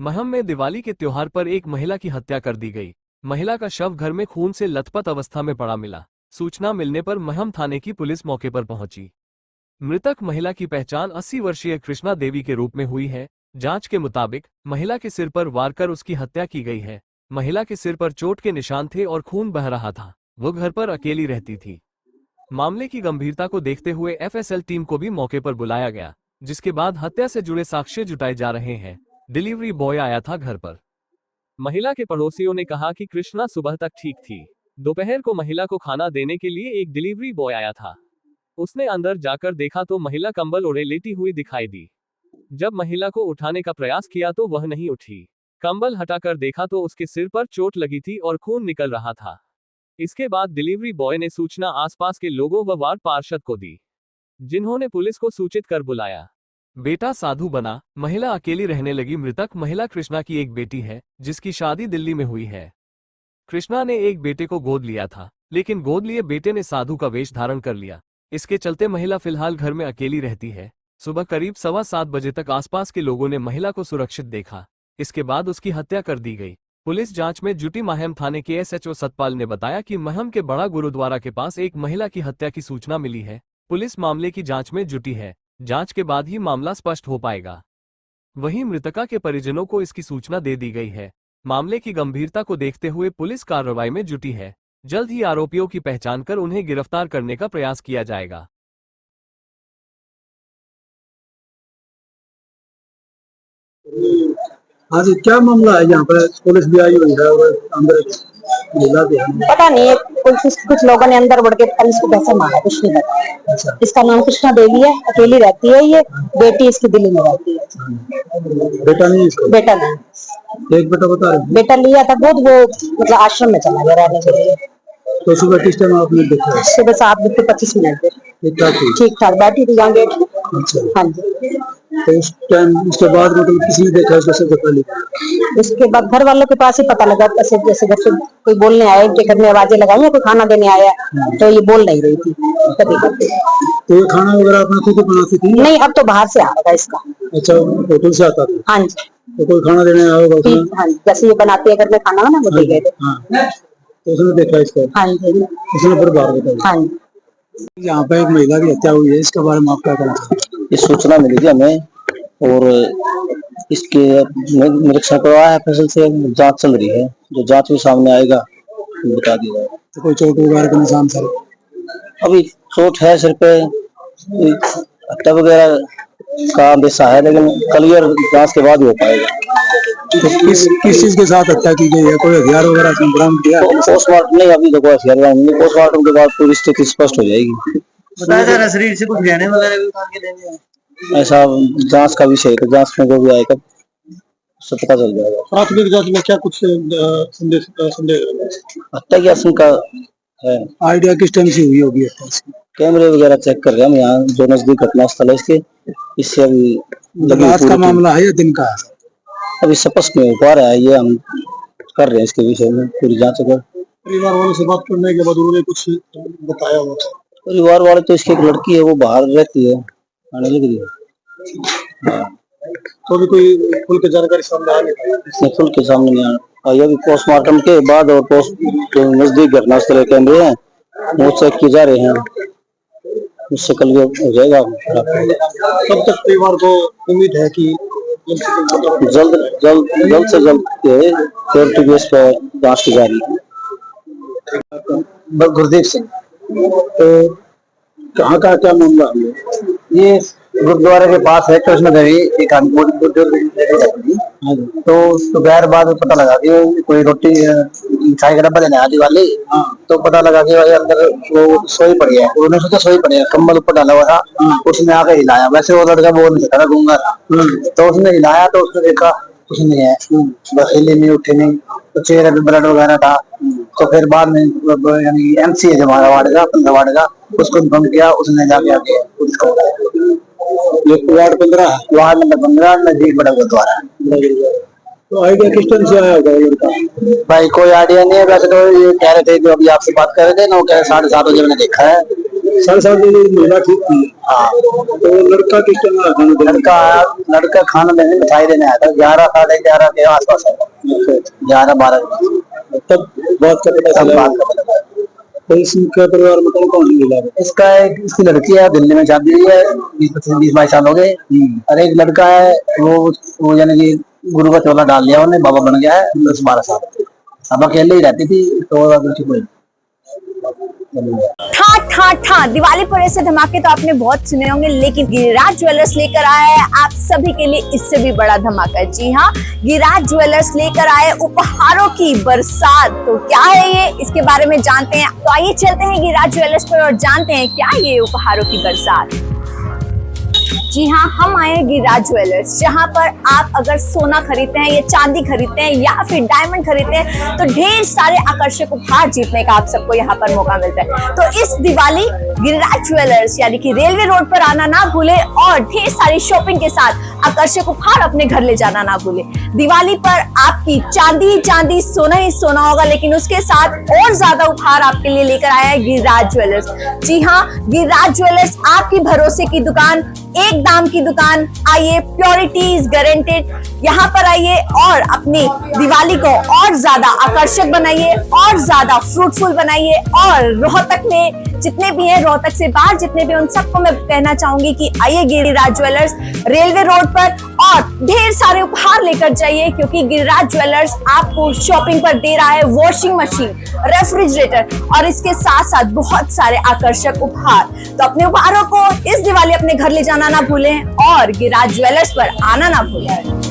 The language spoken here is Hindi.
महम में दिवाली के त्योहार पर एक महिला की हत्या कर दी गई। महिला का शव घर में खून से लथपथ अवस्था में पड़ा मिला। सूचना मिलने पर महम थाने की पुलिस मौके पर पहुंची। मृतक महिला की पहचान 80 वर्षीय कृष्णा देवी के रूप में हुई है। जांच के मुताबिक महिला के सिर पर वार कर उसकी हत्या की गई है। महिला के सिर पर चोट के निशान थे और खून बह रहा था। वो घर पर अकेली रहती थी। मामले की गंभीरता को देखते हुए एफएसएल टीम को भी मौके पर बुलाया गया, जिसके बाद हत्या से जुड़े साक्ष्य जुटाए जा रहे हैं। डिलीवरी बॉय आया था घर पर। महिला के पड़ोसियों ने कहा कि कृष्णा सुबह तक ठीक थी। दोपहर को महिला को खाना देने के लिए एक डिलीवरी बॉय आया था। उसने अंदर जाकर देखा तो महिला कंबल ओढ़े लेटी हुई दिखाई दी। जब महिला को उठाने का प्रयास किया तो वह नहीं उठी। कंबल हटाकर देखा तो उसके सिर पर चोट लगी थी और खून निकल रहा था। इसके बाद डिलीवरी बॉय ने सूचना आसपास के लोगों व वार्ड पार्षद को दी, जिन्होंने पुलिस को सूचित कर बुलाया। बेटा साधु बना, महिला अकेली रहने लगी। मृतक महिला कृष्णा की एक बेटी है, जिसकी शादी दिल्ली में हुई है। कृष्णा ने एक बेटे को गोद लिया था, लेकिन गोद लिए बेटे ने साधु का वेश धारण कर लिया। इसके चलते महिला फिलहाल घर में अकेली रहती है। सुबह करीब 7:15 बजे तक आसपास के लोगों ने महिला को सुरक्षित देखा। इसके बाद उसकी हत्या कर दी गई। पुलिस जांच में जुटी। महम थाने के एसएचओ सतपाल ने बताया कि महम के बड़ा गुरुद्वारा के पास एक महिला की हत्या की सूचना मिली है। पुलिस मामले की जांच में जुटी है। जांच के बाद ही मामला स्पष्ट हो पाएगा। वहीं मृतका के परिजनों को इसकी सूचना दे दी गई है। मामले की गंभीरता को देखते हुए पुलिस कार्रवाई में जुटी है। जल्द ही आरोपियों की पहचान कर उन्हें गिरफ्तार करने का प्रयास किया जाएगा। हाँ जी, क्या मामला है? यहाँ पर पुलिस भी आई हुई है और अंदर महिला भी है। पता नहीं है, कुछ लोगों ने अंदर बढ़ के इसको कैसे मारा, कुछ नहीं पता। अच्छा। इसका नाम कृष्णा देवी है, अकेली रहती है। ये बेटी इसकी दिल्ली में रहती है। बेटा नहीं इसका? बेटा नहीं। एक बेटा बता रहे? बेटा लिया था खुद, वो मतलब आश्रम में चला गया रहने के लिए। तो सुबह किस टाइम आपने देखा? सुबह 7:25 ठीक ठाक बैठी थी यहाँ गेट। अच्छा। हाँ जी। तो उस टाइम उसके बाद मतलब किसी ने देखा उसको सबसे पहले? उसके बाद घर वालों के पास ही पता लगा। जैसे जैसे घर से कोई बोलने आया कि घर में आवाजें लगाई, कोई खाना देने आया, तो ये बोल नहीं रही थी कभी कभी। तो ये खाना वगैरह अपना खुद बनाती थी? नहीं, अब तो बाहर से आ रहा था इसका। अच्छा, होटल से आता था? हाँ जी। तो कोई खाना देने आया होगा? हाँ जी, जैसे ये बनाती है घर में खाना ना, वो दे गए थे। हाँ, तो उसने देखा इसको? हाँ जी। उसने फिर बाहर बताया? हाँ जी। यहाँ पे एक महिला की हत्या हुई है, इसके बारे में आप क्या कहना चाहते हैं? ये सूचना मिली थी हमें और इसके निरीक्षण करवाया है। फसल से जांच चल रही है, जो जांच में सामने आएगा बता दिया जाएगा। तो कोई चोट वगैरह का निशान सर? अभी चोट है सिर पे, हत्या वगैरह का अंदेशा है, लेकिन क्लियर जांच के बाद ही हो पाएगा। तो किस चीज के साथ हत्या की गई है? कोई हथियार वगैरह बरामद किया? पोस्टमार्टम नहीं, अभी तो कोई हथियार बरामद नहीं। पोस्टमार्टम के बाद पूरी स्थिति स्पष्ट हो जाएगी। बताया जा रहा है शरीर से कुछ गहने वगैरह भी उतार के देंगे? ऐसा जांच का विषय है, तो जांच में जो भी आएगा उससे पता चल जाएगा। प्राथमिक जांच में क्या कुछ संदेह? हत्या की आशंका है। आइडिया किस टाइम से हुई होगी? कैमरे वगैरह चेक कर रहे हैं हम, यहाँ जो नजदीक घटना स्थल है इसके, इससे अभी रात का मामला है या दिन का? अभी स्पष्ट नहीं हो पा रहा है, ये हम कर रहे हैं इसके विषय में पूरी जांच कर। परिवार वालों से बात करने के बाद उन्होंने कुछ बताया हो? परिवार वाले तो इसकी एक लड़की है, वो बाहर रहती है, आने लग रही है। तो अभी कोई खुल के जानकारी सामने आ नहीं? खुल के सामने नहीं आई। अभी पोस्टमार्टम के बाद और जो नजदीक घटना स्थल कैमरे हैं वो चेक किए जा रहे हैं, उससे कल हो जाएगा। कब तक परिवार को उम्मीद है कि जल्द से जल्द सिक्योरिटी बेस पर जांच की जा रही है। गुरदीप सिंह। तो कहाँ का क्या मामला है? ये गुरुद्वारे के पास है कृष्ण देवी, एक तो दोपहर बाद पता लगा कि कोई रोटी मिठाई का डब्बा देने आदि वाली, तो पता लगा कि भाई अंदर वो सोई पड़ी है। उन्होंने सोचा सोई पड़ी है, कम्बल ऊपर डाला हुआ था, उसने आकर हिलाया। वैसे वो लड़का बोल नहीं सकता गूंगा, तो उसने हिलाया तो उसने देखा कुछ नहीं है, बस हिली नहीं उठी नहीं, तो चेहरे पे ब्लड वगैरह था। तो फिर बाद में यानी एमसी है हमारा वार्ड का, 15 वार्ड का, उसको इन्फॉर्म किया, उसने जाके आके पुलिस को बताया। वार्ड 15, वार्ड नंबर 15 नजदीक बड़ा गुरुद्वारा। तो आइडिया किस टाइम से आया होगा लड़का? भाई कोई आइडिया नहीं है, वैसे तो ये कह रहे थे जो अभी आपसे बात कर रहे थे ना, वो कह रहे 7:30 बजे मैंने देखा है, साल की महिला ठीक थी। हाँ, तो लड़का किस टाइम आया खाना देने? लड़का खाना देने मिठाई देने आया था 11 साढ़े 11 के आसपास, 11-12 तब बात का पता तब चला। बात का पता लगा। तो इसके परिवार में कौन कौन मिला? इसकी लड़की है, दिल्ली में शादी हुई है, 20-22 साल हो गए। और एक लड़का है, वो यानी कि गुरु का चोला डाल लिया उन्हें, बाबा बन गया है, 10-12 साल। अब अकेले ही रहती थी, तो कोई ठा ठा ठा दिवाली पर ऐसे धमाके तो आपने बहुत सुने होंगे, लेकिन गिरिराज ज्वेलर्स लेकर आया है आप सभी के लिए इससे भी बड़ा धमाका। जी हाँ, गिरिराज ज्वेलर्स लेकर आए उपहारों की बरसात। तो क्या है ये, इसके बारे में जानते हैं। तो आइए चलते हैं गिरिराज ज्वेलर्स पर और जानते हैं क्या ये उपहारों की बरसात। जी हाँ, हम आए हैं गिरिराज ज्वेलर्स, जहाँ पर आप अगर सोना खरीदते हैं या चांदी खरीदते हैं या फिर डायमंड खरीदते हैं तो ढेर सारे आकर्षक उपहार जीतने का आप सबको यहाँ पर मौका मिलता है। तो इस दिवाली गिरिराज ज्वेलर्स यानी कि रेलवे रोड पर आना ना भूले और ढेर सारी शॉपिंग के साथ आकर्षक उपहार अपने घर ले जाना ना भूले। दिवाली पर आपकी चांदी ही चांदी, सोना ही सोना होगा, लेकिन उसके साथ और ज्यादा उपहार आपके लिए लेकर आया है गिरिराज ज्वेलर्स। जी हाँ, गिरिराज ज्वेलर्स आपकी भरोसे की दुकान, एक दाम की दुकान। आइए, प्योरिटी इज गारंटेड। यहाँ पर आइए और अपनी दिवाली को और ज्यादा आकर्षक बनाइए और ज्यादा फ्रूटफुल बनाइए। और रोहतक में जितने भी हैं, रोहतक से बाहर जितने भी, उन सबको मैं कहना चाहूंगी कि आइए गिरिराज ज्वेलर्स रेलवे रोड पर और ढेर सारे उपहार लेकर जाइए, क्योंकि गिरिराज ज्वेलर्स आपको शॉपिंग पर दे रहा है वॉशिंग मशीन, रेफ्रिजरेटर और इसके साथ साथ बहुत सारे आकर्षक उपहार। तो अपने उपहारों को इस दिवाली अपने घर ले जाना ना भूलें और गिरिराज ज्वेलर्स पर आना ना भूलें।